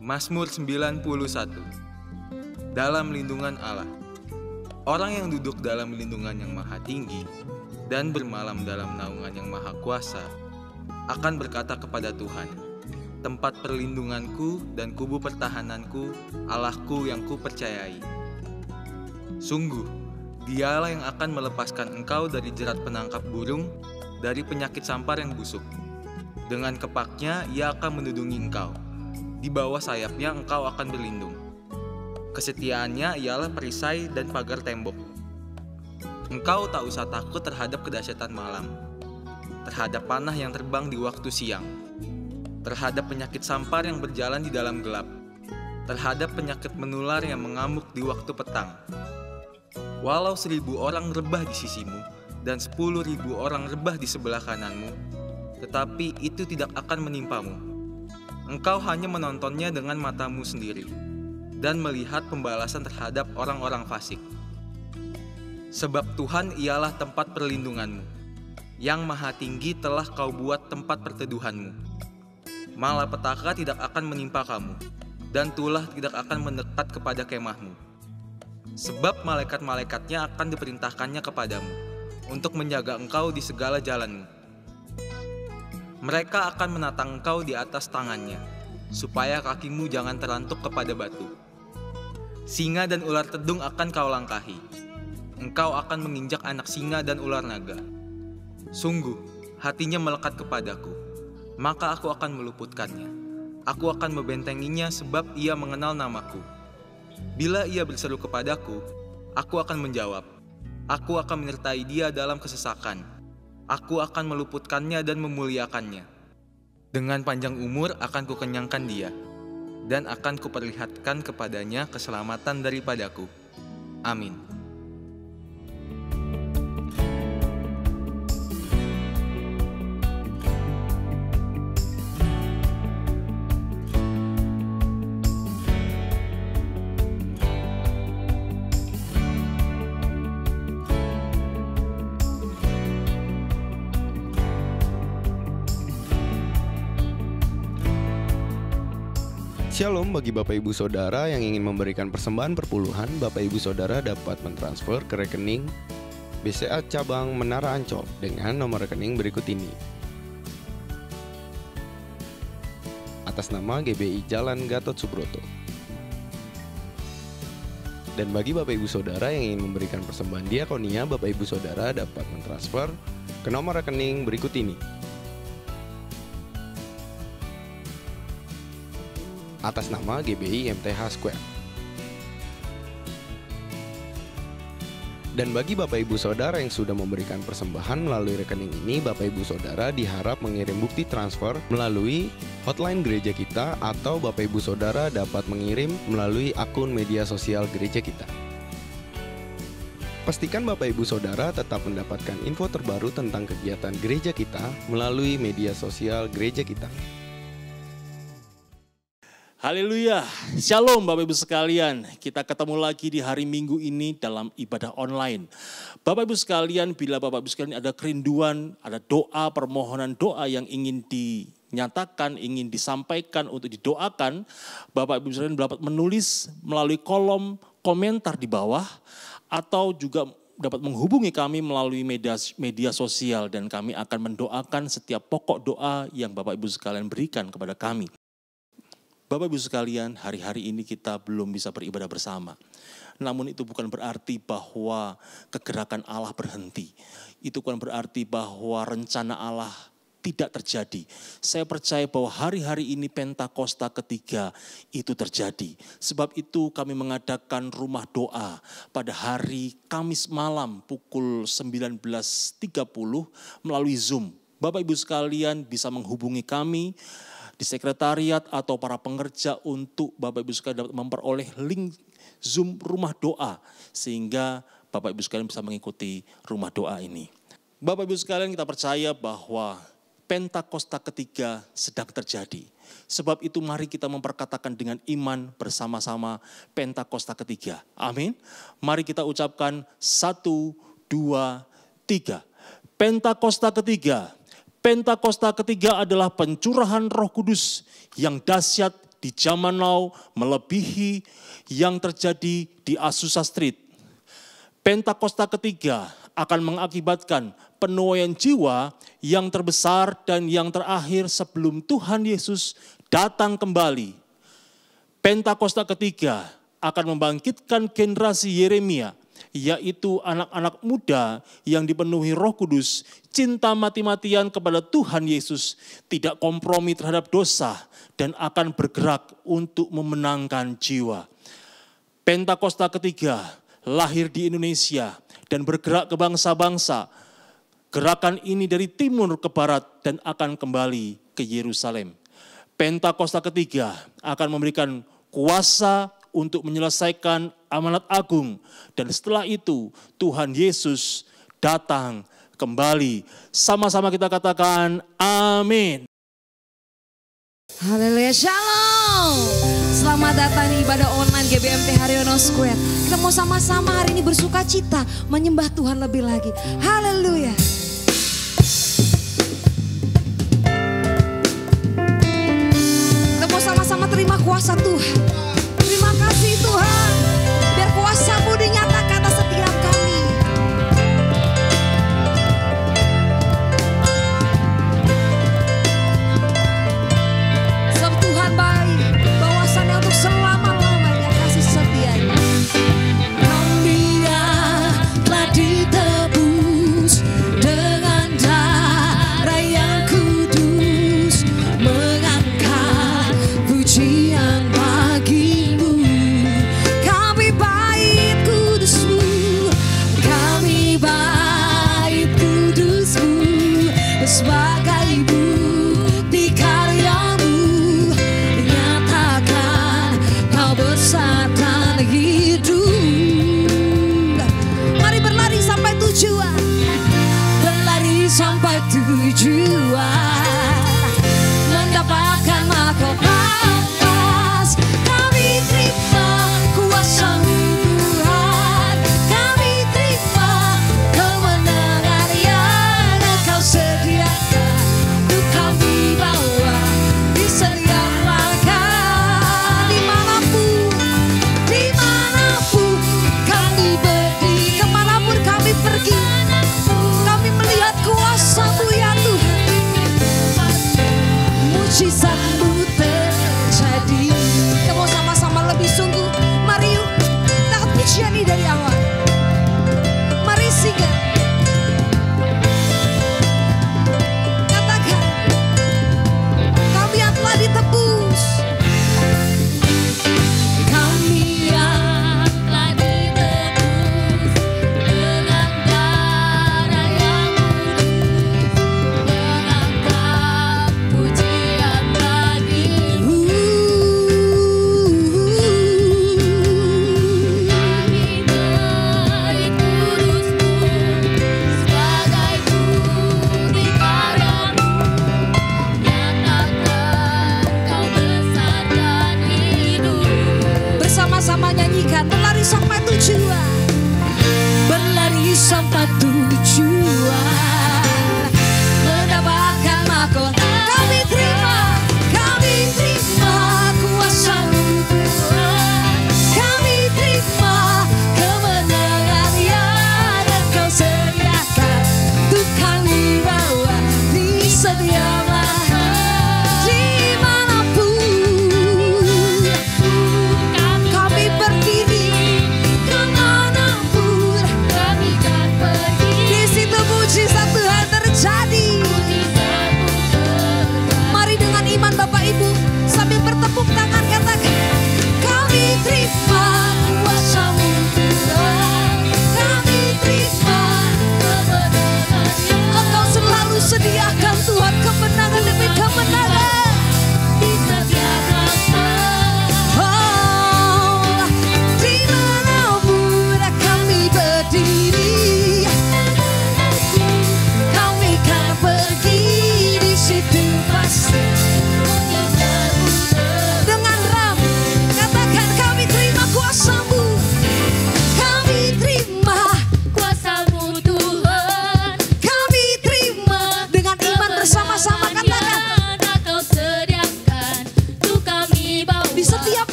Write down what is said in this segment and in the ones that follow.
Mazmur 91. Dalam lindungan Allah. Orang yang duduk dalam lindungan yang maha tinggi dan bermalam dalam naungan yang maha kuasa akan berkata kepada Tuhan, tempat perlindunganku dan kubu pertahananku, Allahku yang kupercayai. Sungguh, Dialah yang akan melepaskan engkau dari jerat penangkap burung, dari penyakit sampar yang busuk. Dengan kepaknya Ia akan menudungi engkau. Di bawah sayapnya engkau akan berlindung. Kesetiaannya ialah perisai dan pagar tembok. Engkau tak usah takut terhadap kedahsyatan malam, terhadap panah yang terbang di waktu siang, terhadap penyakit sampar yang berjalan di dalam gelap, terhadap penyakit menular yang mengamuk di waktu petang. Walau 1.000 orang rebah di sisimu dan 10.000 orang rebah di sebelah kananmu, tetapi itu tidak akan menimpamu. Engkau hanya menontonnya dengan matamu sendiri dan melihat pembalasan terhadap orang-orang fasik. Sebab Tuhan ialah tempat perlindunganmu, yang maha tinggi telah kau buat tempat perteduhanmu. Malapetaka tidak akan menimpa kamu, dan tulah tidak akan mendekat kepada kemahmu. Sebab malaikat-malaikatnya akan diperintahkannya kepadamu, untuk menjaga engkau di segala jalanmu. Mereka akan menatang engkau di atas tangannya, supaya kakimu jangan terantuk kepada batu. Singa dan ular tedung akan kau langkahi. Engkau akan menginjak anak singa dan ular naga. Sungguh, hatinya melekat kepadaku, maka aku akan meluputkannya. Aku akan membentenginya sebab ia mengenal namaku. Bila ia berseru kepadaku, aku akan menjawab. Aku akan menyertai dia dalam kesesakan. Aku akan meluputkannya dan memuliakannya. Dengan panjang umur akan kukenyangkan dia, dan akan kuperlihatkan kepadanya keselamatan daripadaku. Amin. Shalom bagi Bapak Ibu Saudara yang ingin memberikan persembahan perpuluhan. Bapak Ibu Saudara dapat mentransfer ke rekening BCA Cabang Menara Ancol dengan nomor rekening berikut ini. Atas nama GBI Jalan Gatot Subroto. Dan bagi Bapak Ibu Saudara yang ingin memberikan persembahan diakonia, Bapak Ibu Saudara dapat mentransfer ke nomor rekening berikut ini. Atas nama GBI MTH Square. Dan bagi Bapak Ibu Saudara yang sudah memberikan persembahan melalui rekening ini, Bapak Ibu Saudara diharap mengirim bukti transfer melalui hotline gereja kita, atau Bapak Ibu Saudara dapat mengirim melalui akun media sosial gereja kita. Pastikan Bapak Ibu Saudara tetap mendapatkan info terbaru tentang kegiatan gereja kita melalui media sosial gereja kita. Haleluya, shalom Bapak Ibu sekalian, kita ketemu lagi di hari Minggu ini dalam ibadah online. Bapak Ibu sekalian, bila Bapak Ibu sekalian ada kerinduan, ada doa, permohonan doa yang ingin dinyatakan, ingin disampaikan untuk didoakan, Bapak Ibu sekalian dapat menulis melalui kolom komentar di bawah, atau juga dapat menghubungi kami melalui media sosial, dan kami akan mendoakan setiap pokok doa yang Bapak Ibu sekalian berikan kepada kami. Bapak Ibu sekalian, hari-hari ini kita belum bisa beribadah bersama. Namun itu bukan berarti bahwa kegerakan Allah berhenti. Itu bukan berarti bahwa rencana Allah tidak terjadi. Saya percaya bahwa hari-hari ini Pentakosta ketiga itu terjadi. Sebab itu kami mengadakan rumah doa pada hari Kamis malam pukul 19.30 melalui Zoom. Bapak Ibu sekalian bisa menghubungi kami di sekretariat atau para pengerja untuk Bapak Ibu sekalian dapat memperoleh link Zoom rumah doa, sehingga Bapak Ibu sekalian bisa mengikuti rumah doa ini. Bapak Ibu sekalian, kita percaya bahwa Pentakosta ketiga sedang terjadi. Sebab itu mari kita memperkatakan dengan iman bersama-sama Pentakosta ketiga. Amin. Mari kita ucapkan 1, 2, 3. Pentakosta ketiga. Pentakosta ketiga adalah pencurahan Roh Kudus yang dahsyat di zaman now melebihi yang terjadi di Azusa Street. Pentakosta ketiga akan mengakibatkan penuaian jiwa yang terbesar dan yang terakhir sebelum Tuhan Yesus datang kembali. Pentakosta ketiga akan membangkitkan generasi Yeremia, yaitu anak-anak muda yang dipenuhi Roh Kudus, cinta mati-matian kepada Tuhan Yesus, tidak kompromi terhadap dosa, dan akan bergerak untuk memenangkan jiwa. Pentakosta ketiga lahir di Indonesia dan bergerak ke bangsa-bangsa. Gerakan ini dari timur ke barat dan akan kembali ke Yerusalem. Pentakosta ketiga akan memberikan kuasa untuk menyelesaikan amanat agung. Dan setelah itu Tuhan Yesus datang kembali. Sama-sama kita katakan amin. Haleluya, shalom. Selamat datang di ibadah online GBMT Haryono Square. Kita mau sama-sama hari ini bersuka cita menyembah Tuhan lebih lagi. Haleluya. Kita mau sama-sama terima kuasa Tuhan. Terima kasih Tuhan. Biar kuasa-Mu dinyatakan atas setiap kami. Sebab Tuhan baik, bahwasannya untuk selama-lamanya kasih setianya. Kami telah ditebus dengan darah yang kudus, mengangkat pujian bagi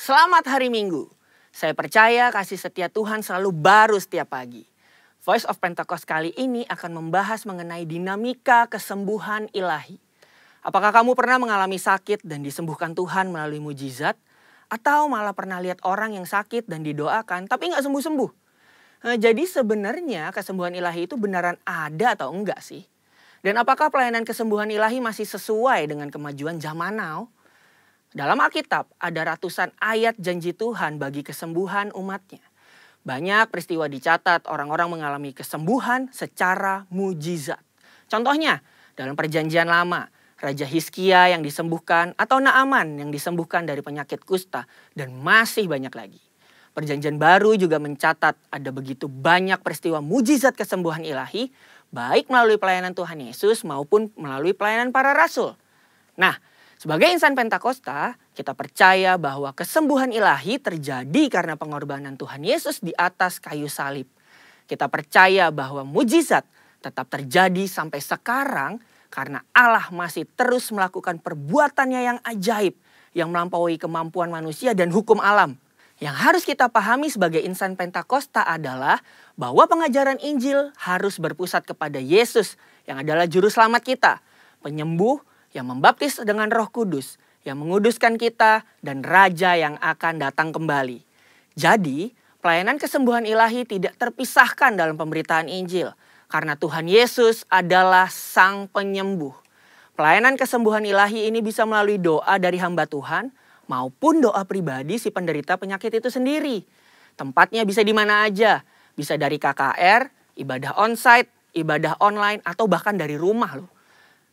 Selamat hari Minggu. Saya percaya kasih setia Tuhan selalu baru setiap pagi. Voice of Pentecost kali ini akan membahas mengenai dinamika kesembuhan ilahi. Apakah kamu pernah mengalami sakit dan disembuhkan Tuhan melalui mujizat? Atau malah pernah lihat orang yang sakit dan didoakan tapi nggak sembuh-sembuh? Jadi sebenarnya kesembuhan ilahi itu beneran ada atau enggak sih? Dan apakah pelayanan kesembuhan ilahi masih sesuai dengan kemajuan zaman now? Dalam Alkitab ada ratusan ayat janji Tuhan bagi kesembuhan umatnya. Banyak peristiwa dicatat orang-orang mengalami kesembuhan secara mujizat. Contohnya dalam perjanjian lama, Raja Hizkia yang disembuhkan atau Naaman yang disembuhkan dari penyakit kusta dan masih banyak lagi. Perjanjian baru juga mencatat ada begitu banyak peristiwa mujizat kesembuhan ilahi baik melalui pelayanan Tuhan Yesus maupun melalui pelayanan para rasul. Nah, sebagai insan Pentakosta, kita percaya bahwa kesembuhan ilahi terjadi karena pengorbanan Tuhan Yesus di atas kayu salib. Kita percaya bahwa mujizat tetap terjadi sampai sekarang karena Allah masih terus melakukan perbuatannya yang ajaib yang melampaui kemampuan manusia dan hukum alam. Yang harus kita pahami sebagai insan Pentakosta adalah bahwa pengajaran Injil harus berpusat kepada Yesus yang adalah juru selamat kita, penyembuh yang membaptis dengan Roh Kudus, yang menguduskan kita, dan Raja yang akan datang kembali. Jadi, pelayanan kesembuhan ilahi tidak terpisahkan dalam pemberitaan Injil, karena Tuhan Yesus adalah Sang Penyembuh. Pelayanan kesembuhan ilahi ini bisa melalui doa dari hamba Tuhan, maupun doa pribadi si penderita penyakit itu sendiri. Tempatnya bisa di mana aja, bisa dari KKR, ibadah onsite, ibadah online, atau bahkan dari rumah loh.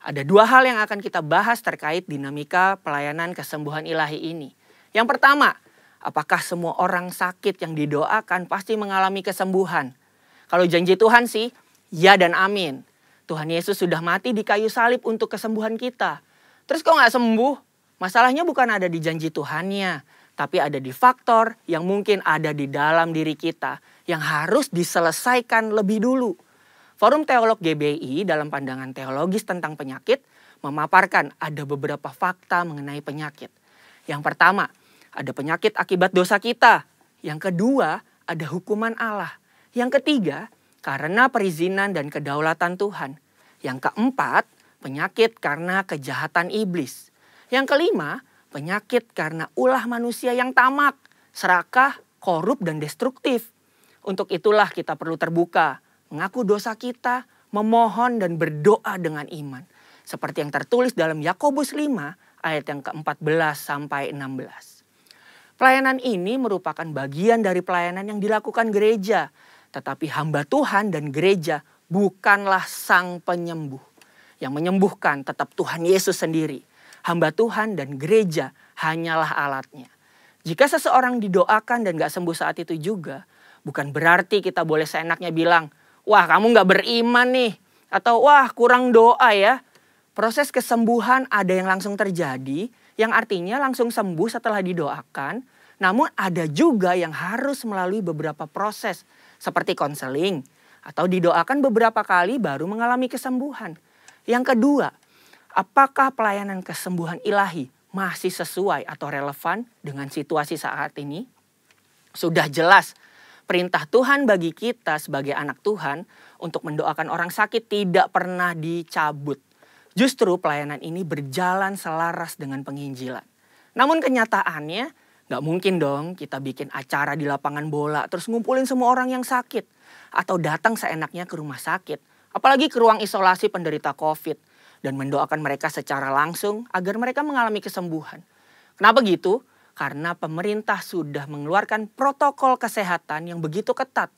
Ada dua hal yang akan kita bahas terkait dinamika pelayanan kesembuhan ilahi ini. Yang pertama, apakah semua orang sakit yang didoakan pasti mengalami kesembuhan? Kalau janji Tuhan sih, ya dan amin. Tuhan Yesus sudah mati di kayu salib untuk kesembuhan kita. Terus kok nggak sembuh? Masalahnya bukan ada di janji Tuhannya, tapi ada di faktor yang mungkin ada di dalam diri kita yang harus diselesaikan lebih dulu. Forum Teolog GBI dalam pandangan teologis tentang penyakit memaparkan ada beberapa fakta mengenai penyakit. Yang pertama, ada penyakit akibat dosa kita. Yang kedua, ada hukuman Allah. Yang ketiga, karena perizinan dan kedaulatan Tuhan. Yang keempat, penyakit karena kejahatan iblis. Yang kelima, penyakit karena ulah manusia yang tamak, serakah, korup, dan destruktif. Untuk itulah kita perlu terbuka, mengaku dosa kita, memohon dan berdoa dengan iman. Seperti yang tertulis dalam Yakobus 5 ayat yang ke-14 sampai 16. Pelayanan ini merupakan bagian dari pelayanan yang dilakukan gereja. Tetapi hamba Tuhan dan gereja bukanlah Sang Penyembuh. Yang menyembuhkan tetap Tuhan Yesus sendiri. Hamba Tuhan dan gereja hanyalah alatnya. Jika seseorang didoakan dan gak sembuh saat itu juga, bukan berarti kita boleh seenaknya bilang, wah kamu gak beriman nih. Atau wah kurang doa ya. Proses kesembuhan ada yang langsung terjadi. Yang artinya langsung sembuh setelah didoakan. Namun ada juga yang harus melalui beberapa proses. Seperti konseling. Atau didoakan beberapa kali baru mengalami kesembuhan. Yang kedua, apakah pelayanan kesembuhan ilahi masih sesuai atau relevan dengan situasi saat ini? Sudah jelas. Perintah Tuhan bagi kita sebagai anak Tuhan untuk mendoakan orang sakit tidak pernah dicabut. Justru pelayanan ini berjalan selaras dengan penginjilan. Namun kenyataannya gak mungkin dong kita bikin acara di lapangan bola terus ngumpulin semua orang yang sakit. Atau datang seenaknya ke rumah sakit. Apalagi ke ruang isolasi penderita COVID. Dan mendoakan mereka secara langsung agar mereka mengalami kesembuhan. Kenapa gitu? Karena pemerintah sudah mengeluarkan protokol kesehatan yang begitu ketat.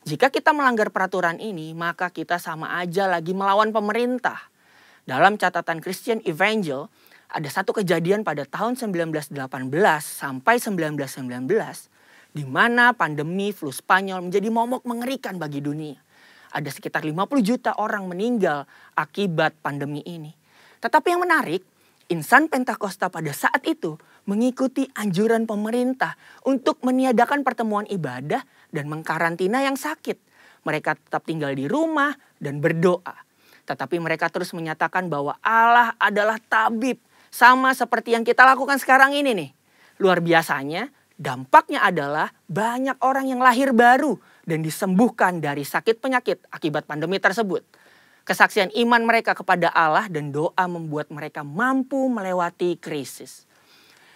Jika kita melanggar peraturan ini, maka kita sama aja lagi melawan pemerintah. Dalam catatan Christian Evangel, ada satu kejadian pada tahun 1918 sampai 1919, di mana pandemi flu Spanyol menjadi momok mengerikan bagi dunia. Ada sekitar 50 juta orang meninggal akibat pandemi ini. Tetapi yang menarik, insan Pentakosta pada saat itu mengikuti anjuran pemerintah untuk meniadakan pertemuan ibadah dan mengkarantina yang sakit. Mereka tetap tinggal di rumah dan berdoa. Tetapi mereka terus menyatakan bahwa Allah adalah tabib. Sama seperti yang kita lakukan sekarang ini nih. Luar biasanya, Dampaknya adalah banyak orang yang lahir baru dan disembuhkan dari sakit penyakit akibat pandemi tersebut. Kesaksian iman mereka kepada Allah dan doa membuat mereka mampu melewati krisis.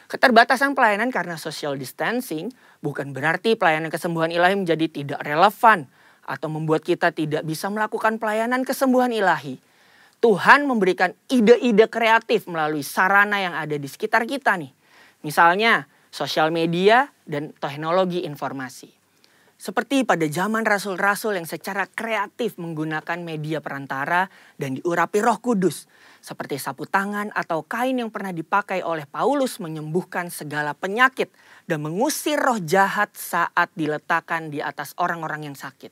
Keterbatasan pelayanan karena social distancing bukan berarti pelayanan kesembuhan ilahi menjadi tidak relevan atau membuat kita tidak bisa melakukan pelayanan kesembuhan ilahi. Tuhan memberikan ide-ide kreatif melalui sarana yang ada di sekitar kita nih. Misalnya sosial media dan teknologi informasi. Seperti pada zaman rasul-rasul yang secara kreatif menggunakan media perantara dan diurapi Roh Kudus. Seperti sapu tangan atau kain yang pernah dipakai oleh Paulus menyembuhkan segala penyakit dan mengusir roh jahat saat diletakkan di atas orang-orang yang sakit.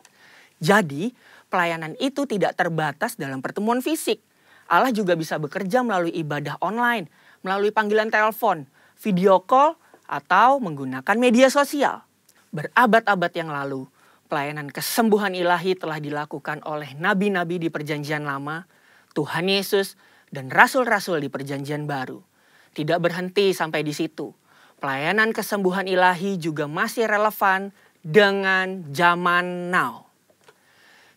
Jadi, pelayanan itu tidak terbatas dalam pertemuan fisik. Allah juga bisa bekerja melalui ibadah online, melalui panggilan telepon, video call, atau menggunakan media sosial. Berabad-abad yang lalu, pelayanan kesembuhan ilahi telah dilakukan oleh nabi-nabi di Perjanjian Lama, Tuhan Yesus, dan rasul-rasul di Perjanjian Baru. Tidak berhenti sampai di situ. Pelayanan kesembuhan ilahi juga masih relevan dengan zaman now.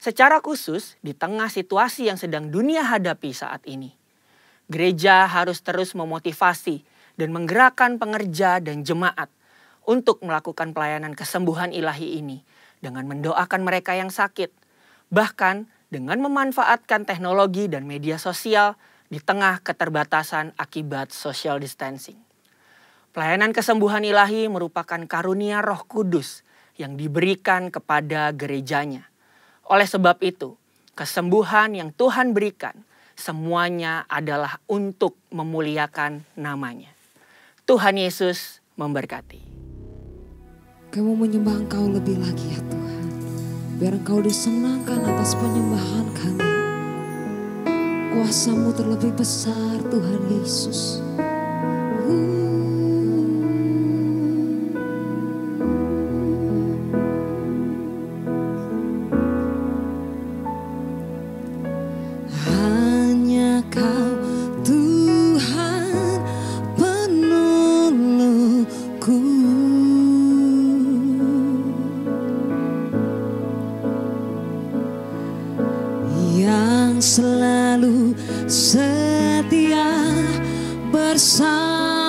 Secara khusus, di tengah situasi yang sedang dunia hadapi saat ini, gereja harus terus memotivasi dan menggerakkan pengerja dan jemaat untuk melakukan pelayanan kesembuhan ilahi ini dengan mendoakan mereka yang sakit, bahkan dengan memanfaatkan teknologi dan media sosial di tengah keterbatasan akibat social distancing. Pelayanan kesembuhan ilahi merupakan karunia Roh Kudus yang diberikan kepada gerejanya. Oleh sebab itu, kesembuhan yang Tuhan berikan semuanya adalah untuk memuliakan namanya. Tuhan Yesus memberkati. Kami mau menyembah Engkau lebih lagi ya Tuhan. Biar Engkau disenangkan atas penyembahan kami. Kuasa-Mu terlebih besar Tuhan Yesus. Hanya Kau Tuhan penolongku. Yang selalu setia bersamaku.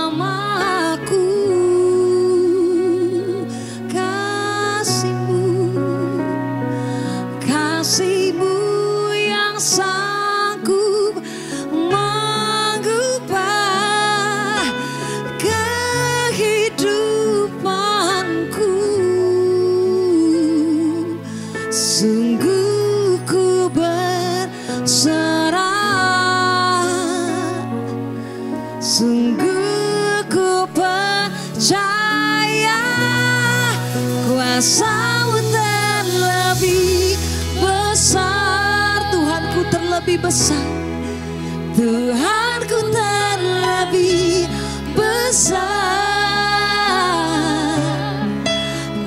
Kasih-Mu yang sanggup mengubah kehidupanku. Sungguh ku berserah, sungguh ku percaya kuasa-Mu terlebih besar. Tuhanku terlebih besar, Tuhanku terlebih besar.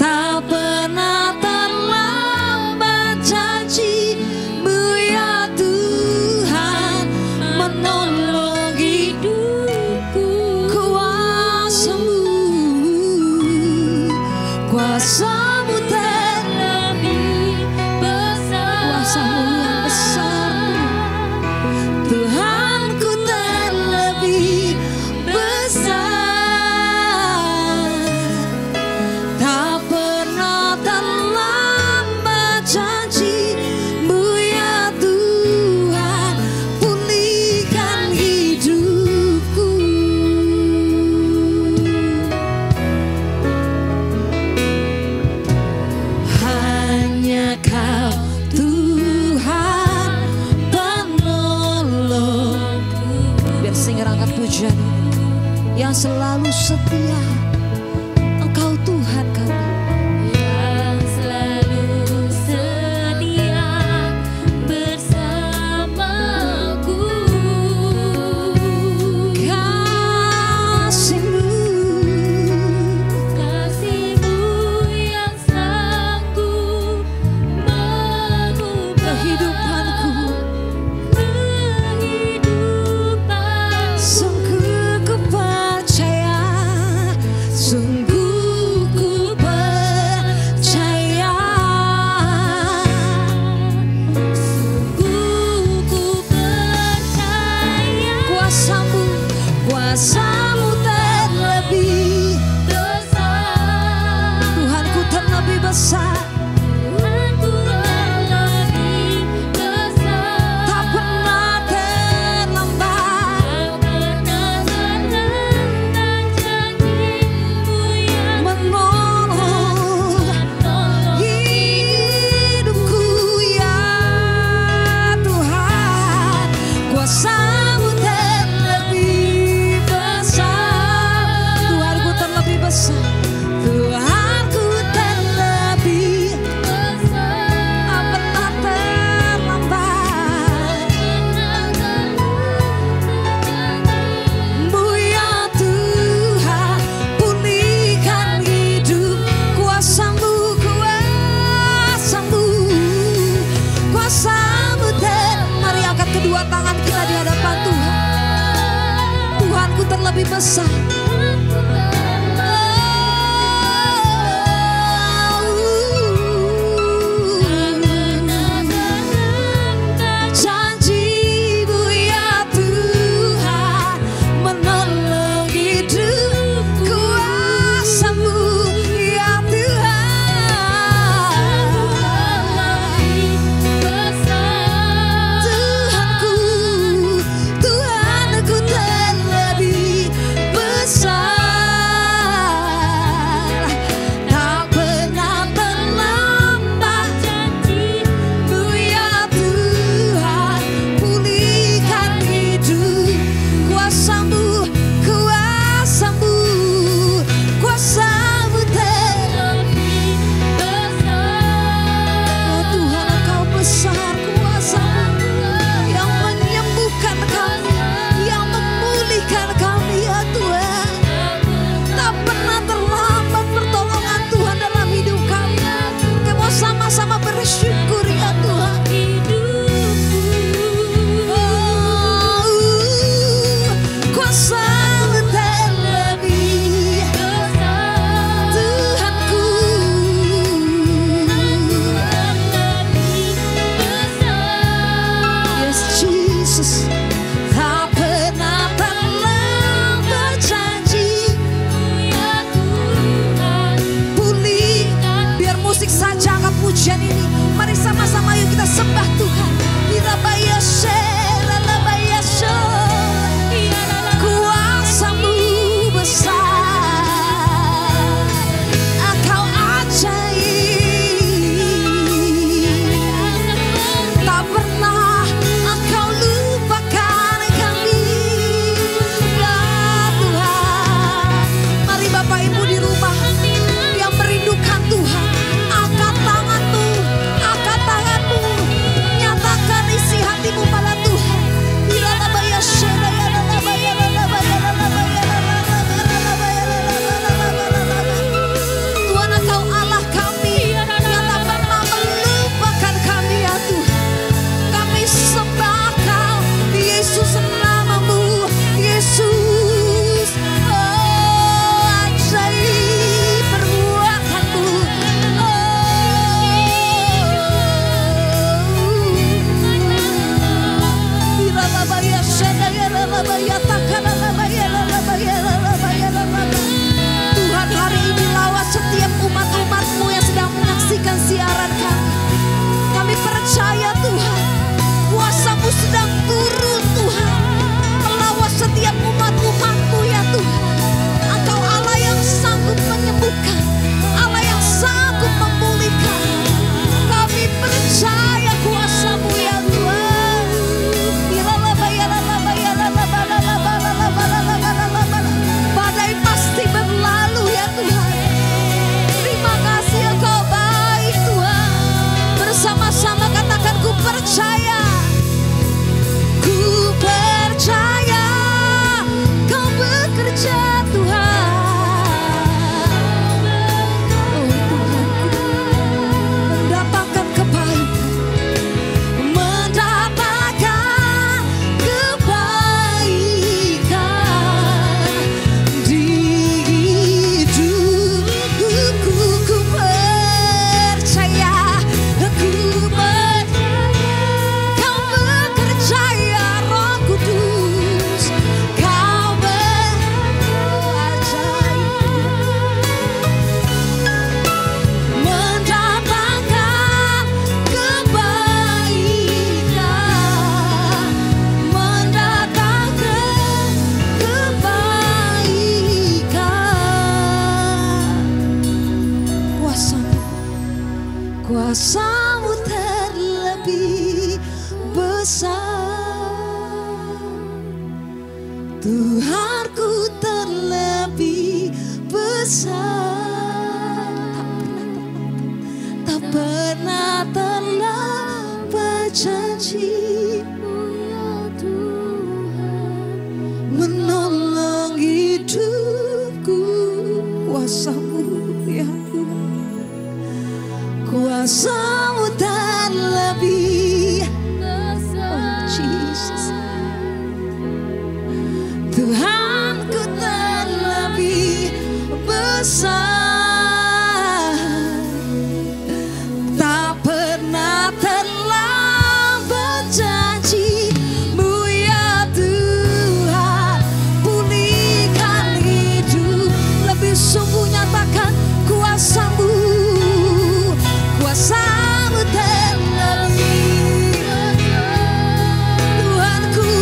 Tak pernah terlambat janji-Mu ya Tuhan menolong hidupku. Kuasa-Mu terlebih besar. Kuasa-Mu yang besar. Tuhanku terlebih besar. Tak pernah terlambat janji-Mu ya Tuhan pulihkan hidupku. Hanya Kau Tuhan penolongku. Biar singer angkat pujian yang selalu setia. Engkau Tuhan kami. Yang selalu setia bersamaku. Kasih-Mu yang sanggup mengubah kehidupanku. Sungguh ku percaya kuasa-Mu terlebih besar. Tuhanku terlebih besar. Tak pernah terlambat janji-Mu ya Tuhan, menolong hidupku. Kuasa-Mu ya Tuhan, kuasa-Mu terlebih besar. Oh Jesus, Tuhanku terlebih besar. Tak pernah terlambat janji-Mu ya Tuhan, pulihkan hidup. Lebih sungguh nyatakan kuasa-Mu, kuasa-Mu terlebih. Tuhanku,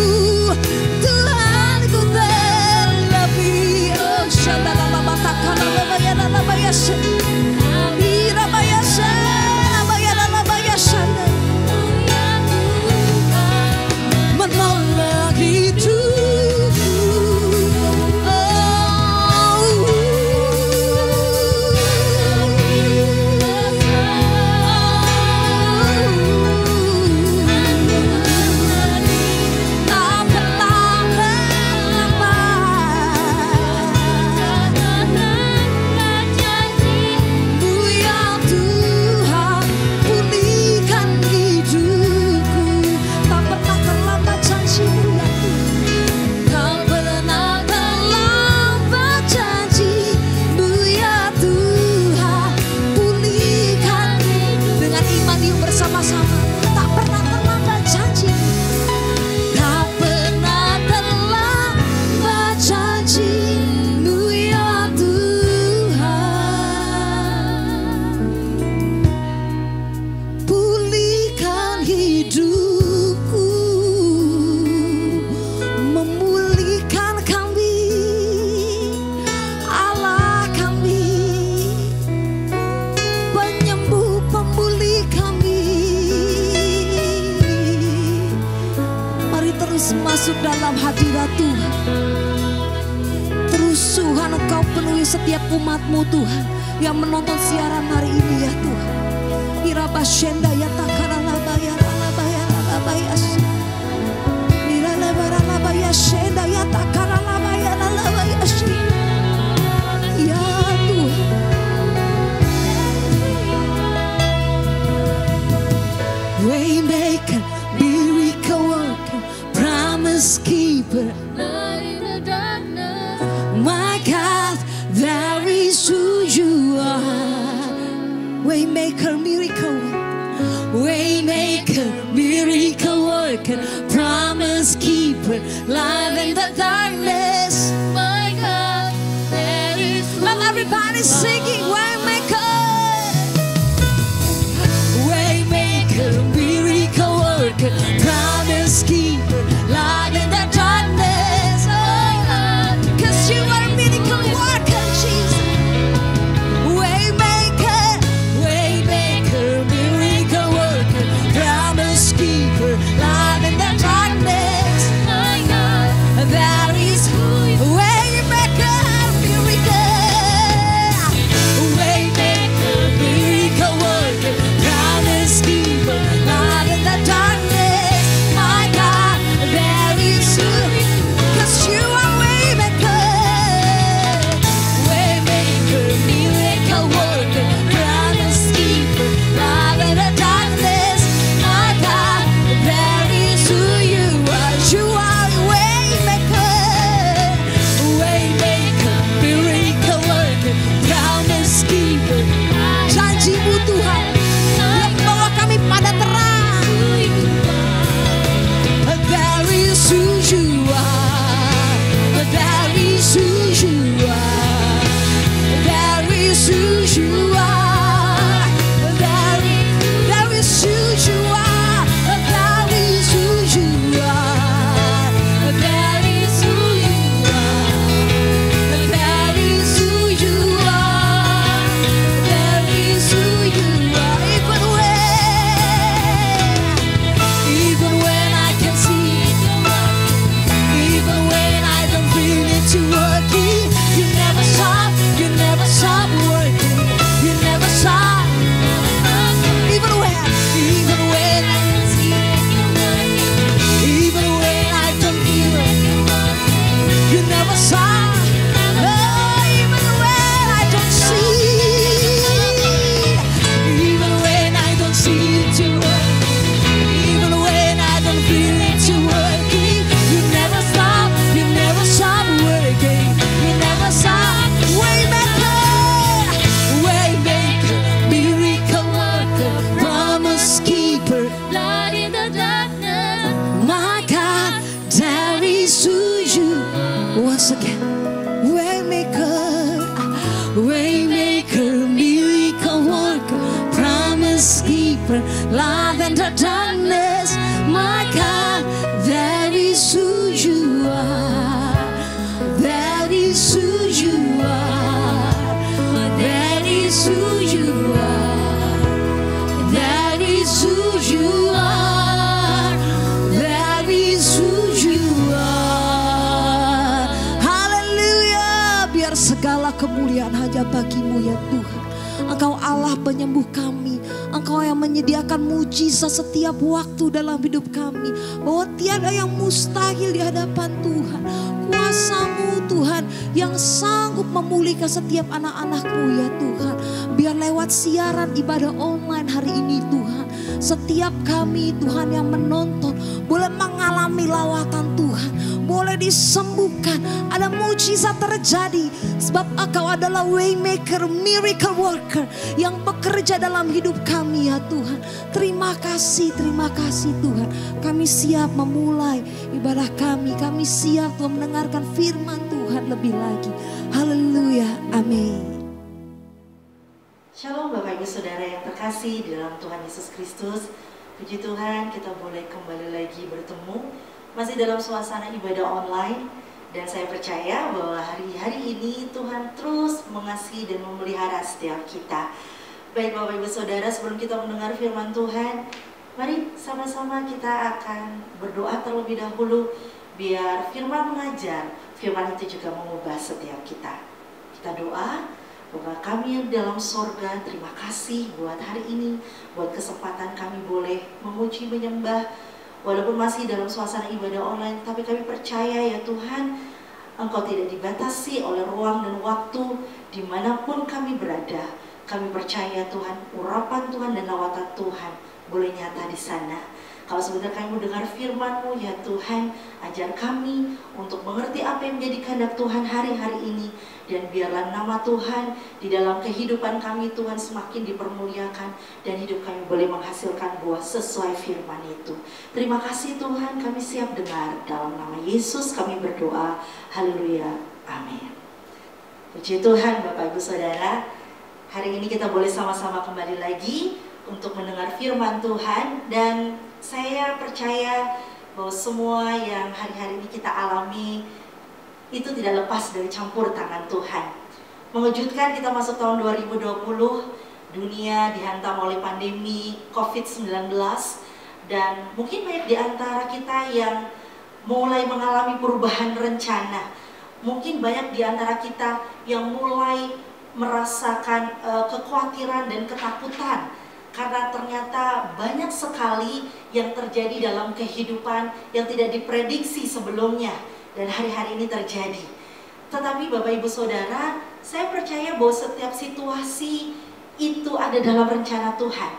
Tuhanku terlebih. Oh shadalalabatakalababayalalabayasha, irabayasha, labayalalabayasha, menolong hidupku. Tak pernah terlambat janji-Mu ya Tuhan, pulihkan hidupku. Tak pernah terlambat janji-Mu ya Tuhan, tak pernah terlambat janji-Mu ya Tuhan, pulihkan hidup. Dengan iman yuk bersama-sama, tak pernah terlambat janji, tak pernah terlambat janji-Mu ya Tuhan, pulihkan hidupku, memulihkan kami, Allah kami, penyembuh pemulih kami. Mari terus masuk dalam hadirat Tuhan. Terus Tuhan, Engkau penuhi setiap umat-Mu Tuhan yang menonton siaran hari ini ya Tuhan. Irabashenda ya takaralabaya ralabaya ralabayas, iralebaralabayashenda ya takaralabaya ralabayas. Ya Tuhan, Waymaker, miracle worker, promise keeper, my God, that is who You are. Waymaker, miracle worker, Waymaker, miracle worker, promise keeper, light in the darkness, my God, that is who. Let everybody singing Waymaker. Waymaker, miracle worker, promise keeper, light in the darkness, oh God, 'cause You are a miracle worker, Jesus. Waymaker, Waymaker, miracle worker, promise keeper, light in the darkness, my God, that is who You are. Waymaker, Even when Waymaker, miracle worker, promise keeper, light in the darkness. My God, that is who you are. That is who you are. That is who you are. That is who you are. That is who you are. Haleluya. Biar segala kemuliaan hanya bagimu ya Tuhan. Engkau Allah penyembuh kami. Engkau yang menyediakan mujizat setiap waktu dalam hidup kami. Bahwa tiada yang mustahil di hadapan Tuhan. Kuasa-Mu Tuhan yang sanggup memulihkan setiap anak-anak-Mu ya Tuhan. Biar lewat siaran ibadah online hari ini Tuhan. Setiap kami Tuhan yang menonton boleh mengalami lawatan Tuhan. Boleh disembuhkan, ada mujizat terjadi. Sebab Engkau adalah waymaker, miracle worker yang bekerja dalam hidup kami ya Tuhan. Terima kasih Tuhan. Kami siap memulai ibadah kami. Kami siap Tuhan mendengarkan firman Tuhan lebih lagi. Haleluya, amin. Shalom Bapak Ibu Saudara yang terkasih di dalam Tuhan Yesus Kristus. Puji Tuhan, kita boleh kembali lagi bertemu masih dalam suasana ibadah online. Dan saya percaya bahwa hari-hari ini Tuhan terus mengasihi dan memelihara setiap kita. Baik Bapak Ibu Saudara, sebelum kita mendengar firman Tuhan, mari sama-sama kita akan berdoa terlebih dahulu. Biar firman mengajar, firman itu juga mengubah setiap kita. Kita doa. Bapa kami yang dalam sorga, terima kasih buat hari ini, buat kesempatan kami boleh memuji, menyembah. Walaupun masih dalam suasana ibadah online, tapi kami percaya ya Tuhan, Engkau tidak dibatasi oleh ruang dan waktu dimanapun kami berada. Kami percaya Tuhan, urapan Tuhan dan lawatan Tuhan boleh nyata di sana. Kalau sebentar kami mendengar firman-Mu ya Tuhan, ajar kami untuk mengerti apa yang menjadi kehendak Tuhan hari-hari ini. Dan biarlah nama Tuhan di dalam kehidupan kami Tuhan semakin dipermuliakan. Dan hidup kami boleh menghasilkan buah sesuai firman itu. Terima kasih Tuhan, kami siap dengar. Dalam nama Yesus kami berdoa. Haleluya. Amin. Puji Tuhan Bapak Ibu Saudara. Hari ini kita boleh sama-sama kembali lagi untuk mendengar firman Tuhan. Dan saya percaya bahwa semua yang hari-hari ini kita alami itu tidak lepas dari campur tangan Tuhan. Mengejutkan, kita masuk tahun 2020, dunia dihantam oleh pandemi COVID-19, dan mungkin banyak di antara kita yang mulai mengalami perubahan rencana. Mungkin banyak di antara kita yang mulai merasakan kekhawatiran dan ketakutan. Karena ternyata banyak sekali yang terjadi dalam kehidupan yang tidak diprediksi sebelumnya. Dan hari-hari ini terjadi. Tetapi Bapak Ibu Saudara, saya percaya bahwa setiap situasi itu ada dalam rencana Tuhan.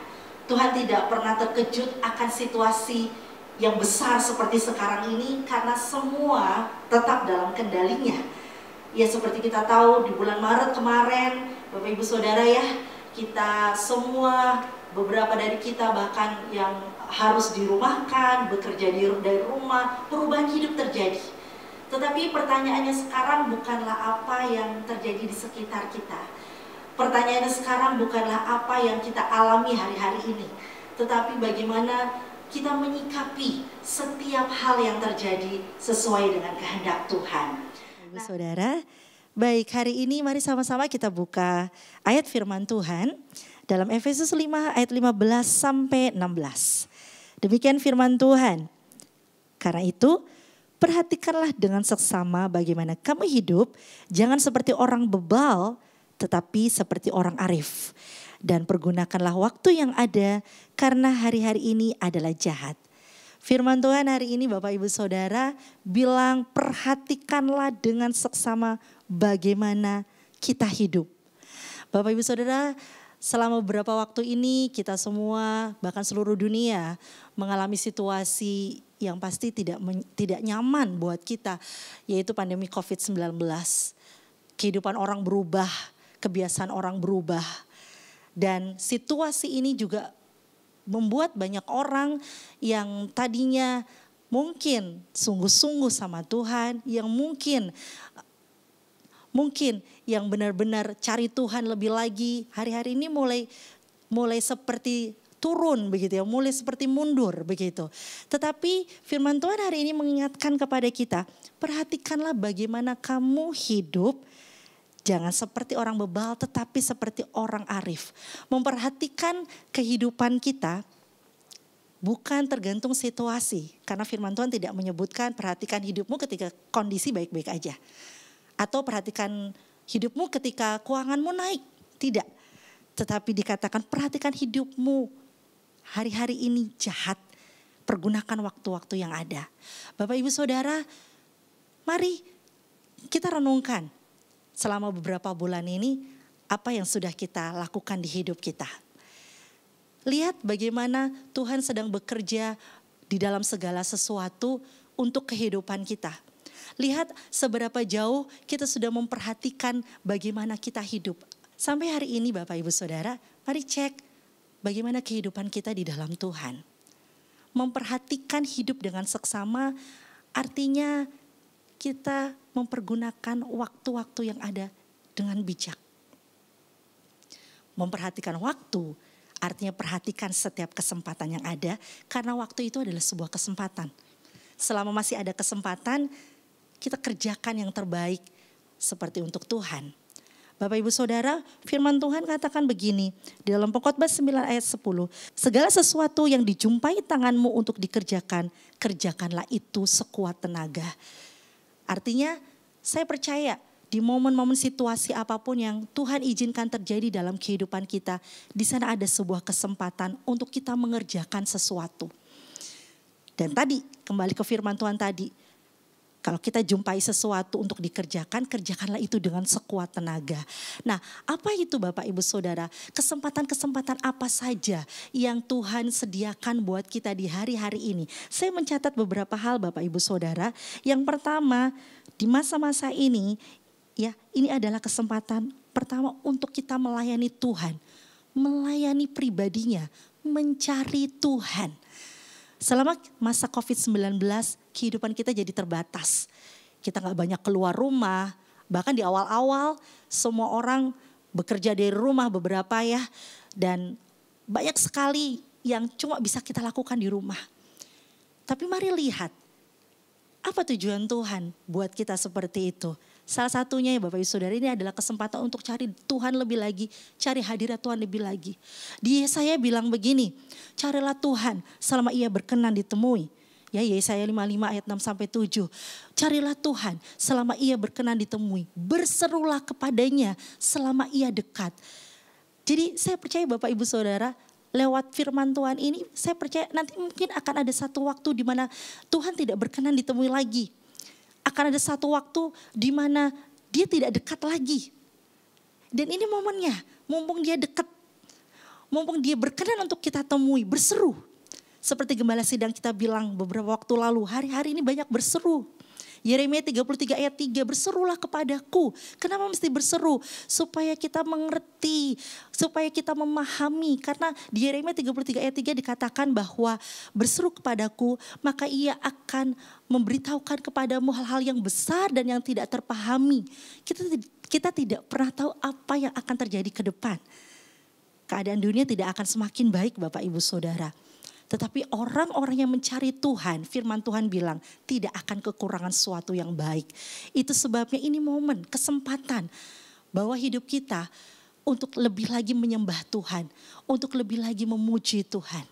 Tuhan tidak pernah terkejut akan situasi yang besar seperti sekarang ini. Karena semua tetap dalam kendalinya. Ya seperti kita tahu di bulan Maret kemarin, Bapak Ibu Saudara ya, kita semua, beberapa dari kita bahkan yang harus dirumahkan, bekerja dari rumah, perubahan hidup terjadi. Tetapi pertanyaannya sekarang bukanlah apa yang terjadi di sekitar kita. Pertanyaannya sekarang bukanlah apa yang kita alami hari-hari ini. Tetapi bagaimana kita menyikapi setiap hal yang terjadi sesuai dengan kehendak Tuhan. Ibu Saudara, baik hari ini mari sama-sama kita buka ayat firman Tuhan dalam Efesus 5 ayat 15 sampai 16. Demikian firman Tuhan. Karena itu, perhatikanlah dengan seksama bagaimana kamu hidup, jangan seperti orang bebal, tetapi seperti orang arif. Dan pergunakanlah waktu yang ada, karena hari-hari ini adalah jahat. Firman Tuhan hari ini Bapak Ibu Saudara bilang perhatikanlah dengan seksama bagaimana kita hidup. Bapak Ibu Saudara, selama beberapa waktu ini kita semua bahkan seluruh dunia mengalami situasi yang pasti tidak nyaman buat kita, yaitu pandemi COVID-19. Kehidupan orang berubah, kebiasaan orang berubah. Dan situasi ini juga membuat banyak orang yang tadinya mungkin sungguh-sungguh sama Tuhan, yang mungkin Mungkin yang benar-benar cari Tuhan lebih lagi, hari-hari ini mulai seperti turun begitu ya, mulai seperti mundur begitu. Tetapi firman Tuhan hari ini mengingatkan kepada kita, perhatikanlah bagaimana kamu hidup. Jangan seperti orang bebal tetapi seperti orang arif. Memperhatikan kehidupan kita bukan tergantung situasi. Karena firman Tuhan tidak menyebutkan perhatikan hidupmu ketika kondisi baik-baik aja. Atau perhatikan hidupmu ketika keuanganmu naik. Tidak. Tetapi dikatakan perhatikan hidupmu hari-hari ini jahat. Pergunakan waktu-waktu yang ada. Bapak Ibu Saudara, mari kita renungkan. Selama beberapa bulan ini, apa yang sudah kita lakukan di hidup kita. Lihat bagaimana Tuhan sedang bekerja di dalam segala sesuatu untuk kehidupan kita. Lihat seberapa jauh kita sudah memperhatikan bagaimana kita hidup. Sampai hari ini Bapak Ibu Saudara, mari cek bagaimana kehidupan kita di dalam Tuhan. Memperhatikan hidup dengan seksama artinya kita mempergunakan waktu-waktu yang ada dengan bijak. Memperhatikan waktu artinya perhatikan setiap kesempatan yang ada, karena waktu itu adalah sebuah kesempatan. Selama masih ada kesempatan, kita kerjakan yang terbaik seperti untuk Tuhan. Bapak Ibu Saudara, firman Tuhan katakan begini di dalam Pengkhotbah 9 ayat 10. Segala sesuatu yang dijumpai tanganmu untuk dikerjakan, kerjakanlah itu sekuat tenaga. Artinya saya percaya di momen-momen situasi apapun yang Tuhan izinkan terjadi dalam kehidupan kita, di sana ada sebuah kesempatan untuk kita mengerjakan sesuatu. Dan tadi kembali ke firman Tuhan tadi, kalau kita jumpai sesuatu untuk dikerjakan, kerjakanlah itu dengan sekuat tenaga. Nah, apa itu Bapak Ibu Saudara? Kesempatan-kesempatan apa saja yang Tuhan sediakan buat kita di hari-hari ini? Saya mencatat beberapa hal Bapak Ibu Saudara. Yang pertama, di masa-masa ini, ya, ini adalah kesempatan pertama untuk kita melayani Tuhan. Melayani pribadinya, mencari Tuhan. Selama masa COVID-19, kehidupan kita jadi terbatas. Kita gak banyak keluar rumah, bahkan di awal-awal semua orang bekerja dari rumah beberapa ya. Dan banyak sekali yang cuma bisa kita lakukan di rumah. Tapi mari lihat, apa tujuan Tuhan buat kita seperti itu? Salah satunya ya Bapak Ibu Saudara, ini adalah kesempatan untuk cari Tuhan lebih lagi, cari hadirat Tuhan lebih lagi. Di Yesaya bilang begini, carilah Tuhan selama ia berkenan ditemui. Ya, Yesaya 55 ayat 6 sampai 7. Carilah Tuhan selama ia berkenan ditemui, berserulah kepadanya selama ia dekat. Jadi saya percaya Bapak Ibu Saudara, lewat firman Tuhan ini saya percaya nanti mungkin akan ada satu waktu di mana Tuhan tidak berkenan ditemui lagi. Akan ada satu waktu di mana dia tidak dekat lagi. Dan ini momennya, mumpung dia dekat. Mumpung dia berkenan untuk kita temui, berseru. Seperti Gembala Sidang kita bilang beberapa waktu lalu, hari-hari ini banyak berseru. Yeremia 33 ayat 3, berserulah kepadaku. Kenapa mesti berseru? Supaya kita mengerti, supaya kita memahami. Karena di Yeremia 33 ayat 3 dikatakan bahwa berseru kepadaku, maka ia akan memberitahukan kepadamu hal-hal yang besar dan yang tidak terpahami. Kita tidak pernah tahu apa yang akan terjadi ke depan. Keadaan dunia tidak akan semakin baik Bapak Ibu Saudara. Tetapi orang-orang yang mencari Tuhan, firman Tuhan bilang tidak akan kekurangan sesuatu yang baik. Itu sebabnya ini momen, kesempatan bahwa hidup kita untuk lebih lagi menyembah Tuhan, untuk lebih lagi memuji Tuhan.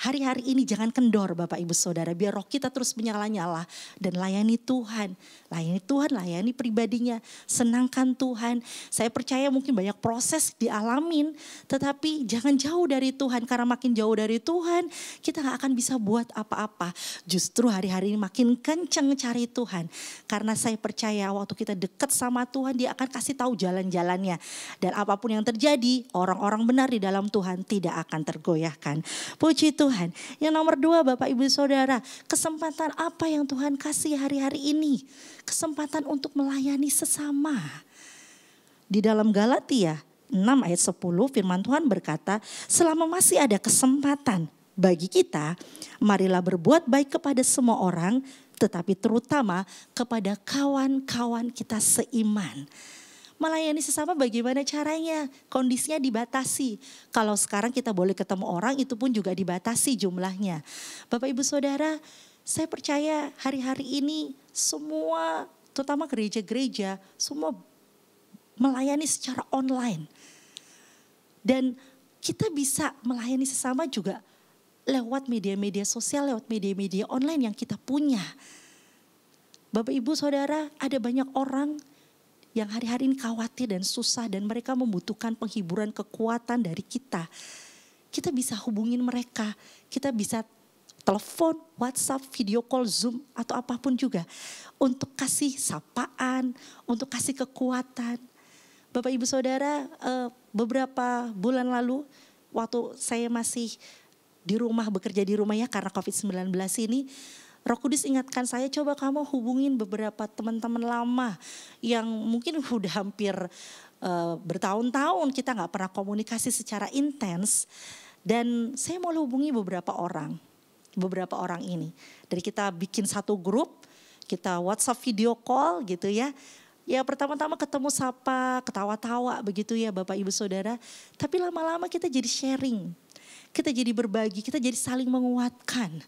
Hari-hari ini jangan kendor Bapak Ibu Saudara, biar roh kita terus menyala-nyala dan layani Tuhan. Layani Tuhan, layani pribadinya, senangkan Tuhan. Saya percaya mungkin banyak proses dialamin, tetapi jangan jauh dari Tuhan. Karena makin jauh dari Tuhan, kita gak akan bisa buat apa-apa. Justru hari-hari ini makin kenceng cari Tuhan. Karena saya percaya waktu kita dekat sama Tuhan, dia akan kasih tahu jalan-jalannya. Dan apapun yang terjadi, orang-orang benar di dalam Tuhan tidak akan tergoyahkan. Puji Tuhan. Yang nomor 2 Bapak Ibu Saudara, kesempatan apa yang Tuhan kasih hari-hari ini? Kesempatan untuk melayani sesama. Di dalam Galatia 6 ayat 10 firman Tuhan berkata, selama masih ada kesempatan bagi kita, marilah berbuat baik kepada semua orang, tetapi terutama kepada kawan-kawan kita seiman. Melayani sesama bagaimana caranya? Kondisinya dibatasi. Kalau sekarang kita boleh ketemu orang, itu pun juga dibatasi jumlahnya. Bapak Ibu Saudara, saya percaya hari-hari ini semua, terutama gereja-gereja, semua melayani secara online. Dan kita bisa melayani sesama juga lewat media-media sosial, lewat media-media online yang kita punya. Bapak Ibu Saudara, ada banyak orang yang hari-hari ini khawatir dan susah dan mereka membutuhkan penghiburan, kekuatan dari kita. Kita bisa hubungin mereka, kita bisa telepon, WhatsApp, video call, Zoom atau apapun juga. Untuk kasih sapaan, untuk kasih kekuatan. Bapak Ibu Saudara, beberapa bulan lalu waktu saya masih di rumah, bekerja di rumah ya karena COVID-19 ini, Roh Kudus ingatkan saya, coba kamu hubungin beberapa teman-teman lama yang mungkin udah hampir bertahun-tahun kita gak pernah komunikasi secara intens. Dan saya mau hubungi beberapa orang ini. Dari kita bikin satu grup, kita WhatsApp video call gitu ya. Ya pertama-tama ketemu sapa, ketawa-tawa begitu ya Bapak Ibu Saudara. Tapi lama-lama kita jadi sharing, kita jadi berbagi, kita jadi saling menguatkan.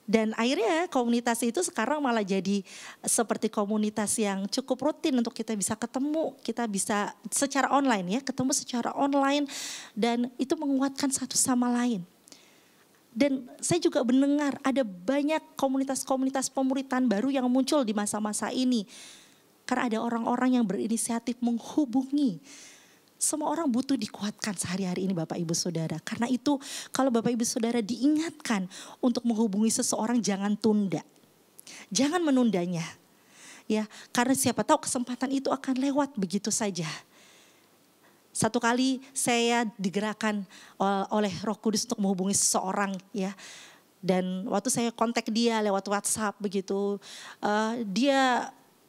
Dan akhirnya komunitas itu sekarang malah jadi seperti komunitas yang cukup rutin untuk kita bisa ketemu. Kita bisa secara online ya, ketemu secara online dan itu menguatkan satu sama lain. Dan saya juga mendengar ada banyak komunitas-komunitas pemuritan baru yang muncul di masa-masa ini. Karena ada orang-orang yang berinisiatif menghubungi. Semua orang butuh dikuatkan sehari-hari ini Bapak Ibu Saudara. Karena itu kalau Bapak Ibu Saudara diingatkan untuk menghubungi seseorang, jangan tunda. Jangan menundanya. Ya, karena siapa tahu kesempatan itu akan lewat begitu saja. Satu kali saya digerakkan oleh Roh Kudus untuk menghubungi seseorang ya. Dan waktu saya kontak dia lewat WhatsApp begitu,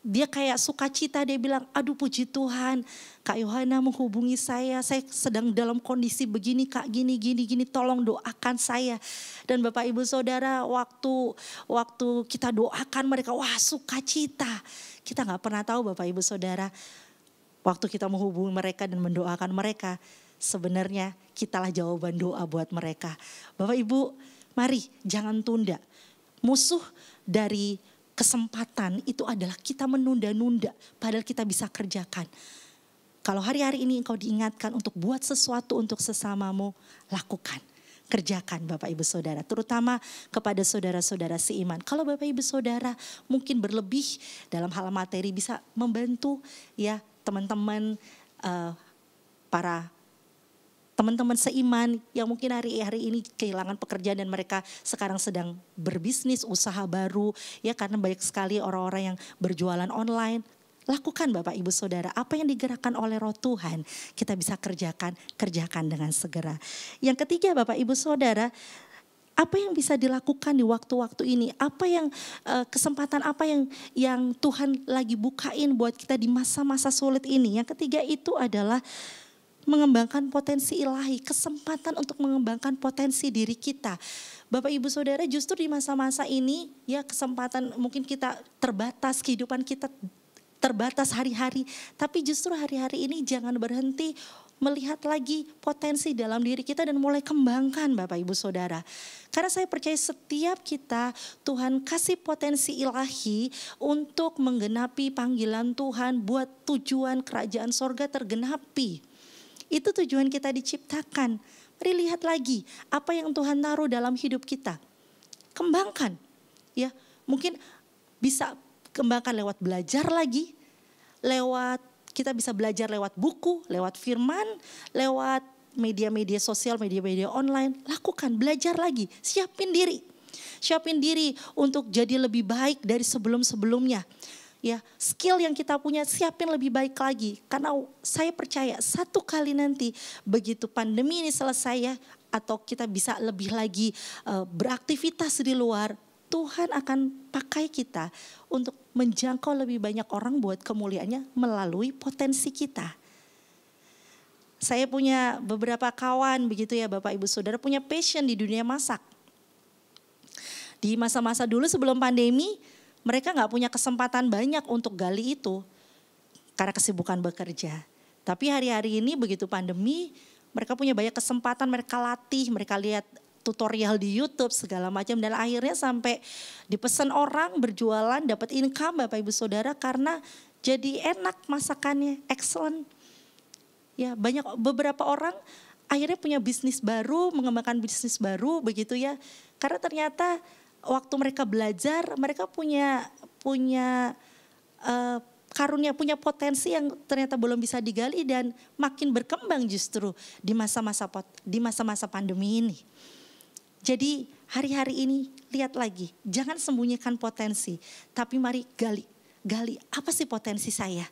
dia kayak sukacita, dia bilang, aduh puji Tuhan Kak Yohana menghubungi saya sedang dalam kondisi begini Kak, gini, tolong doakan saya. Dan Bapak Ibu Saudara waktu kita doakan mereka, wah sukacita. Kita gak pernah tahu Bapak Ibu Saudara, waktu kita menghubungi mereka dan mendoakan mereka, sebenarnya kitalah jawaban doa buat mereka. Bapak Ibu, mari jangan tunda. Musuh dari kesempatan itu adalah kita menunda-nunda padahal kita bisa kerjakan. Kalau hari-hari ini engkau diingatkan untuk buat sesuatu untuk sesamamu, lakukan, kerjakan Bapak Ibu Saudara. Terutama kepada saudara-saudara seiman. Kalau Bapak Ibu Saudara mungkin berlebih dalam hal materi bisa membantu ya teman-teman para teman-teman seiman yang mungkin hari-hari ini kehilangan pekerjaan dan mereka sekarang sedang berbisnis, usaha baru. Ya karena banyak sekali orang-orang yang berjualan online. Lakukan Bapak Ibu Saudara, apa yang digerakkan oleh Roh Tuhan kita bisa kerjakan dengan segera. Yang ketiga Bapak Ibu Saudara, apa yang bisa dilakukan di waktu-waktu ini? Apa yang kesempatan apa yang Tuhan lagi bukain buat kita di masa-masa sulit ini? Yang ketiga itu adalah mengembangkan potensi ilahi, kesempatan untuk mengembangkan potensi diri kita. Bapak Ibu Saudara, justru di masa-masa ini ya kesempatan mungkin kita terbatas, kehidupan kita terbatas hari-hari. Tapi justru hari-hari ini jangan berhenti melihat lagi potensi dalam diri kita dan mulai kembangkan Bapak Ibu Saudara. Karena saya percaya setiap kita Tuhan kasih potensi ilahi untuk menggenapi panggilan Tuhan buat tujuan kerajaan sorga tergenapi. Itu tujuan kita diciptakan. Mari lihat lagi apa yang Tuhan taruh dalam hidup kita. Kembangkan. Ya, mungkin bisa kembangkan lewat belajar lagi. Kita bisa belajar lewat buku, lewat firman, lewat media-media sosial, media-media online. Lakukan, belajar lagi, siapin diri. Siapin diri untuk jadi lebih baik dari sebelum-sebelumnya. Ya, skill yang kita punya siapin lebih baik lagi. Karena saya percaya satu kali nanti begitu pandemi ini selesai ya, atau kita bisa lebih lagi beraktivitas di luar, Tuhan akan pakai kita untuk menjangkau lebih banyak orang buat kemuliaannya melalui potensi kita. Saya punya beberapa kawan begitu ya Bapak Ibu Saudara punya passion di dunia masak. Di masa-masa dulu sebelum pandemi, mereka nggak punya kesempatan banyak untuk gali itu karena kesibukan bekerja. Tapi hari-hari ini begitu pandemi, mereka punya banyak kesempatan, mereka latih, mereka lihat tutorial di YouTube segala macam, dan akhirnya sampai dipesan orang, berjualan, dapat income Bapak Ibu Saudara karena jadi enak masakannya, excellent. Ya, banyak beberapa orang akhirnya punya bisnis baru, mengembangkan bisnis baru begitu ya. Karena ternyata waktu mereka belajar, mereka punya karunia, punya potensi yang ternyata belum bisa digali dan makin berkembang justru di masa-masa pandemi ini. Jadi hari-hari ini lihat lagi, jangan sembunyikan potensi, tapi mari gali apa sih potensi saya,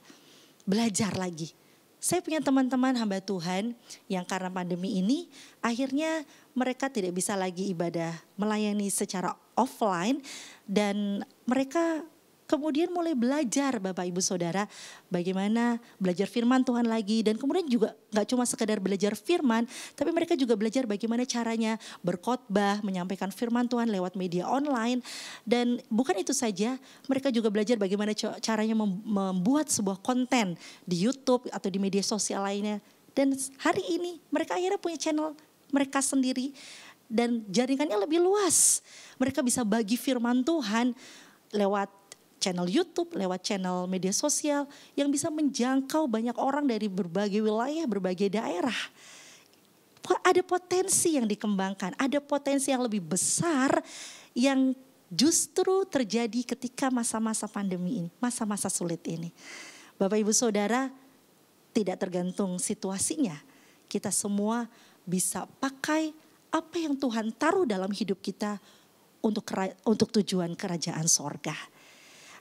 belajar lagi. Saya punya teman-teman hamba Tuhan yang karena pandemi ini akhirnya mereka tidak bisa lagi ibadah melayani secara offline, dan mereka kemudian mulai belajar Bapak Ibu Saudara bagaimana belajar firman Tuhan lagi, dan kemudian juga gak cuma sekedar belajar firman, tapi mereka juga belajar bagaimana caranya berkhotbah, menyampaikan firman Tuhan lewat media online. Dan bukan itu saja, mereka juga belajar bagaimana caranya membuat sebuah konten di YouTube atau di media sosial lainnya. Dan hari ini mereka akhirnya punya channel mereka sendiri dan jaringannya lebih luas. Mereka bisa bagi firman Tuhan lewat channel YouTube, lewat channel media sosial yang bisa menjangkau banyak orang dari berbagai wilayah, berbagai daerah. Ada potensi yang dikembangkan, ada potensi yang lebih besar yang justru terjadi ketika masa-masa pandemi ini, masa-masa sulit ini. Bapak Ibu Saudara, tidak tergantung situasinya, kita semua bisa pakai apa yang Tuhan taruh dalam hidup kita untuk tujuan kerajaan sorga.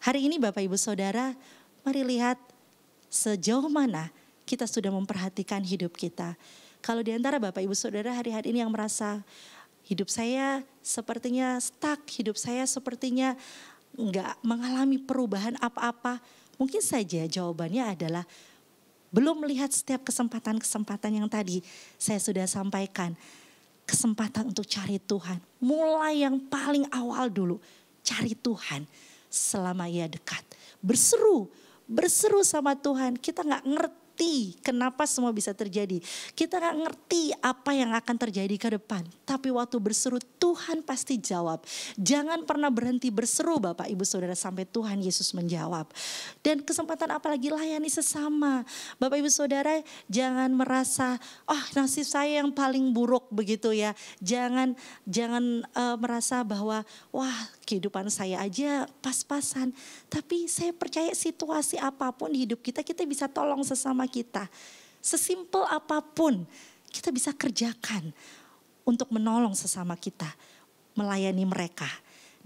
Hari ini Bapak Ibu Saudara, mari lihat sejauh mana kita sudah memperhatikan hidup kita. Kalau di antara Bapak Ibu Saudara hari-hari ini yang merasa hidup saya sepertinya stuck, hidup saya sepertinya enggak mengalami perubahan apa-apa, mungkin saja jawabannya adalah belum melihat setiap kesempatan-kesempatan yang tadi saya sudah sampaikan. Kesempatan untuk cari Tuhan, mulai yang paling awal dulu, cari Tuhan. Selama ia dekat, berseru sama Tuhan. Kita gak ngerti kenapa semua bisa terjadi, kita gak ngerti apa yang akan terjadi ke depan, tapi waktu berseru Tuhan pasti jawab. Jangan pernah berhenti berseru Bapak Ibu Saudara sampai Tuhan Yesus menjawab. Dan kesempatan apalagi layani sesama. Bapak Ibu Saudara, jangan merasa nasib saya yang paling buruk begitu ya. Jangan merasa bahwa kehidupan saya aja pas-pasan. Tapi saya percaya situasi apapun di hidup kita, kita bisa tolong sesama kita. Sesimpel apapun kita bisa kerjakan untuk menolong sesama kita, melayani mereka.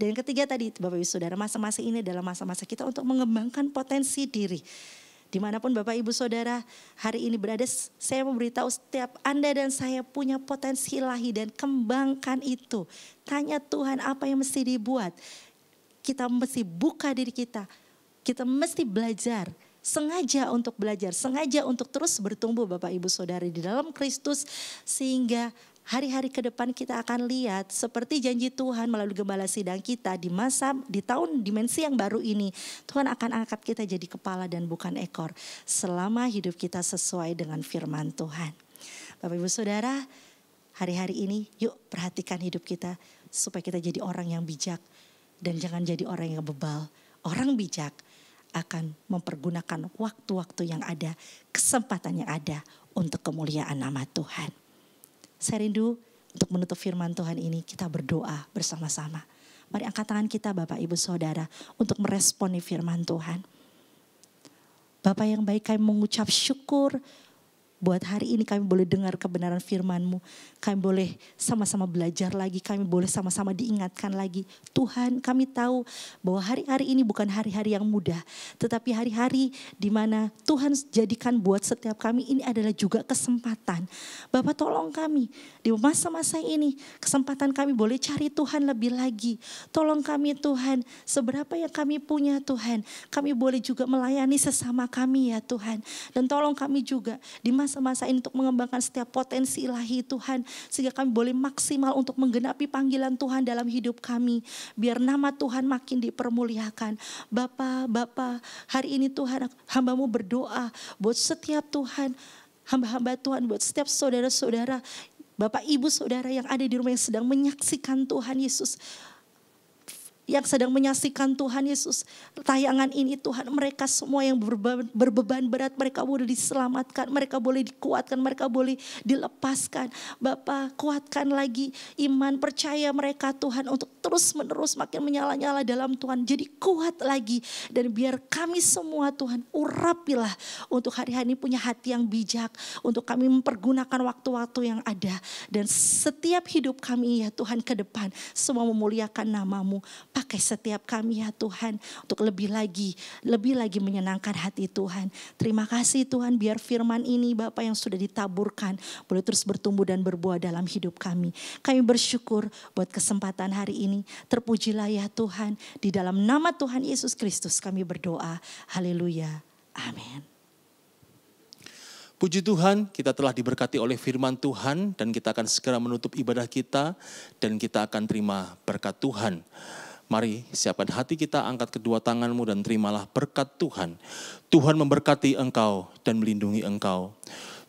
Dan yang ketiga tadi Bapak Ibu Saudara, masa-masa ini adalah masa-masa kita untuk mengembangkan potensi diri. Dimanapun Bapak Ibu Saudara hari ini berada, saya memberitahu setiap Anda dan saya punya potensi ilahi dan kembangkan itu. Tanya Tuhan apa yang mesti dibuat. Kita mesti buka diri kita. Kita mesti belajar. Sengaja untuk belajar, sengaja untuk terus bertumbuh Bapak Ibu Saudara di dalam Kristus. Sehingga hari-hari ke depan kita akan lihat seperti janji Tuhan melalui gembala sidang kita di tahun dimensi yang baru ini. Tuhan akan angkat kita jadi kepala dan bukan ekor selama hidup kita sesuai dengan firman Tuhan. Bapak Ibu Saudara, hari-hari ini yuk perhatikan hidup kita supaya kita jadi orang yang bijak dan jangan jadi orang yang bebal. Orang bijak akan mempergunakan waktu-waktu yang ada, kesempatan yang ada untuk kemuliaan nama Tuhan. Saya rindu untuk menutup firman Tuhan ini, kita berdoa bersama-sama. Mari angkat tangan kita Bapak Ibu Saudara untuk meresponi firman Tuhan. Bapak yang baik, kami mengucap syukur buat hari ini kami boleh dengar kebenaran firman-Mu. Kami boleh sama-sama belajar lagi, kami boleh sama-sama diingatkan lagi. Tuhan, kami tahu bahwa hari-hari ini bukan hari-hari yang mudah. Tetapi hari-hari di mana Tuhan jadikan buat setiap kami ini adalah juga kesempatan. Bapak tolong kami di masa-masa ini, kesempatan kami boleh cari Tuhan lebih lagi. Tolong kami Tuhan, seberapa yang kami punya Tuhan, kami boleh juga melayani sesama kami ya Tuhan. Dan tolong kami juga di masa masa-masa ini untuk mengembangkan setiap potensi ilahi Tuhan. Sehingga kami boleh maksimal untuk menggenapi panggilan Tuhan dalam hidup kami. Biar nama Tuhan makin dipermuliakan. Bapa, hari ini Tuhan, hamba-Mu berdoa buat setiap Tuhan, hamba-hamba Tuhan, buat setiap saudara-saudara, Bapak Ibu Saudara yang ada di rumah yang sedang menyaksikan Tuhan Yesus. Yang sedang menyaksikan Tuhan Yesus. Tayangan ini Tuhan, mereka semua yang berbeban berat, mereka boleh diselamatkan, mereka boleh dikuatkan, mereka boleh dilepaskan. Bapa, kuatkan lagi iman, percaya mereka Tuhan untuk terus menerus makin menyala-nyala dalam Tuhan. Jadi kuat lagi, dan biar kami semua Tuhan urapilah untuk hari-hari ini punya hati yang bijak. Untuk kami mempergunakan waktu-waktu yang ada. Dan setiap hidup kami ya Tuhan ke depan, semua memuliakan nama-Mu. Pakai setiap kami ya Tuhan untuk lebih lagi menyenangkan hati Tuhan. Terima kasih Tuhan, biar firman ini Bapak yang sudah ditaburkan boleh terus bertumbuh dan berbuah dalam hidup kami. Kami bersyukur buat kesempatan hari ini. Terpujilah ya Tuhan, di dalam nama Tuhan Yesus Kristus kami berdoa. Haleluya. Amin. Puji Tuhan, kita telah diberkati oleh firman Tuhan dan kita akan segera menutup ibadah kita dan kita akan terima berkat Tuhan. Mari siapkan hati kita, angkat kedua tanganmu dan terimalah berkat Tuhan. Tuhan memberkati engkau dan melindungi engkau.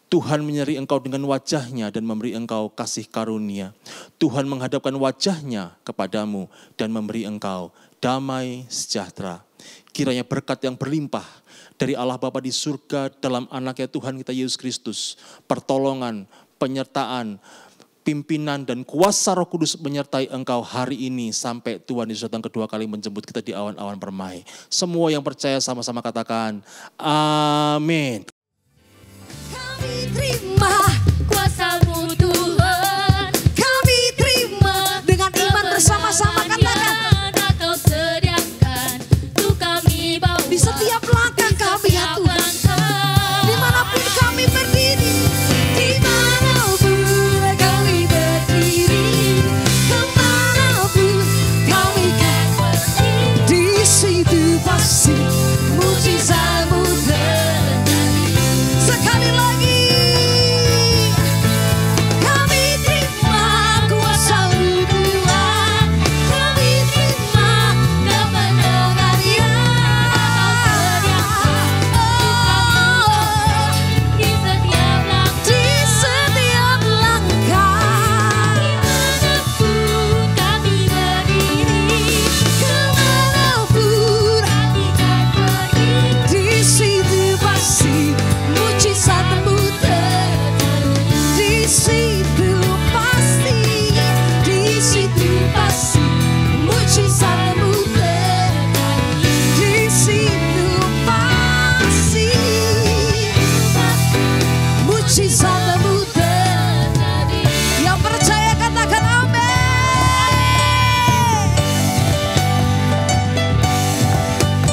Tuhan menyeri engkau dengan wajahnya dan memberi engkau kasih karunia. Tuhan menghadapkan wajahnya kepadamu dan memberi engkau damai sejahtera. Kiranya berkat yang berlimpah dari Allah Bapa di surga dalam anaknya Tuhan kita Yesus Kristus, pertolongan, penyertaan, pimpinan dan kuasa Roh Kudus menyertai engkau hari ini sampai Tuhan Yesus datang kedua kali menjemput kita di awan-awan permai. Semua yang percaya sama-sama katakan amin. Kami terima kuasa-Mu Tuhan. Kami terima dengan iman bersama-sama katakan. Kau sediakan untuk kami bawa di setiap langkah kami ya Tuhan. Dimanapun kami berdiri, dimanapun kami berdiri, kemanapun kami kan pergi, di situ pasti mujizat-Mu terjadi. Sekali lagi, kami terima kuasa-Mu Tuhan, kami terima kemenangan-Nya. Di setiap langkah, dimanapun kami berdiri, kemanapun kami kan pergi, di situ pasti mujizat-Mu terjadi. Di situ pasti mujizat-Mu terjadi. Di situ pasti mujizat-Mu terjadi. Yang percaya katakan amin.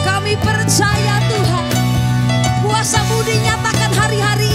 Kami percaya Tuhan, kuasa-Mu dinyatakan hari-hari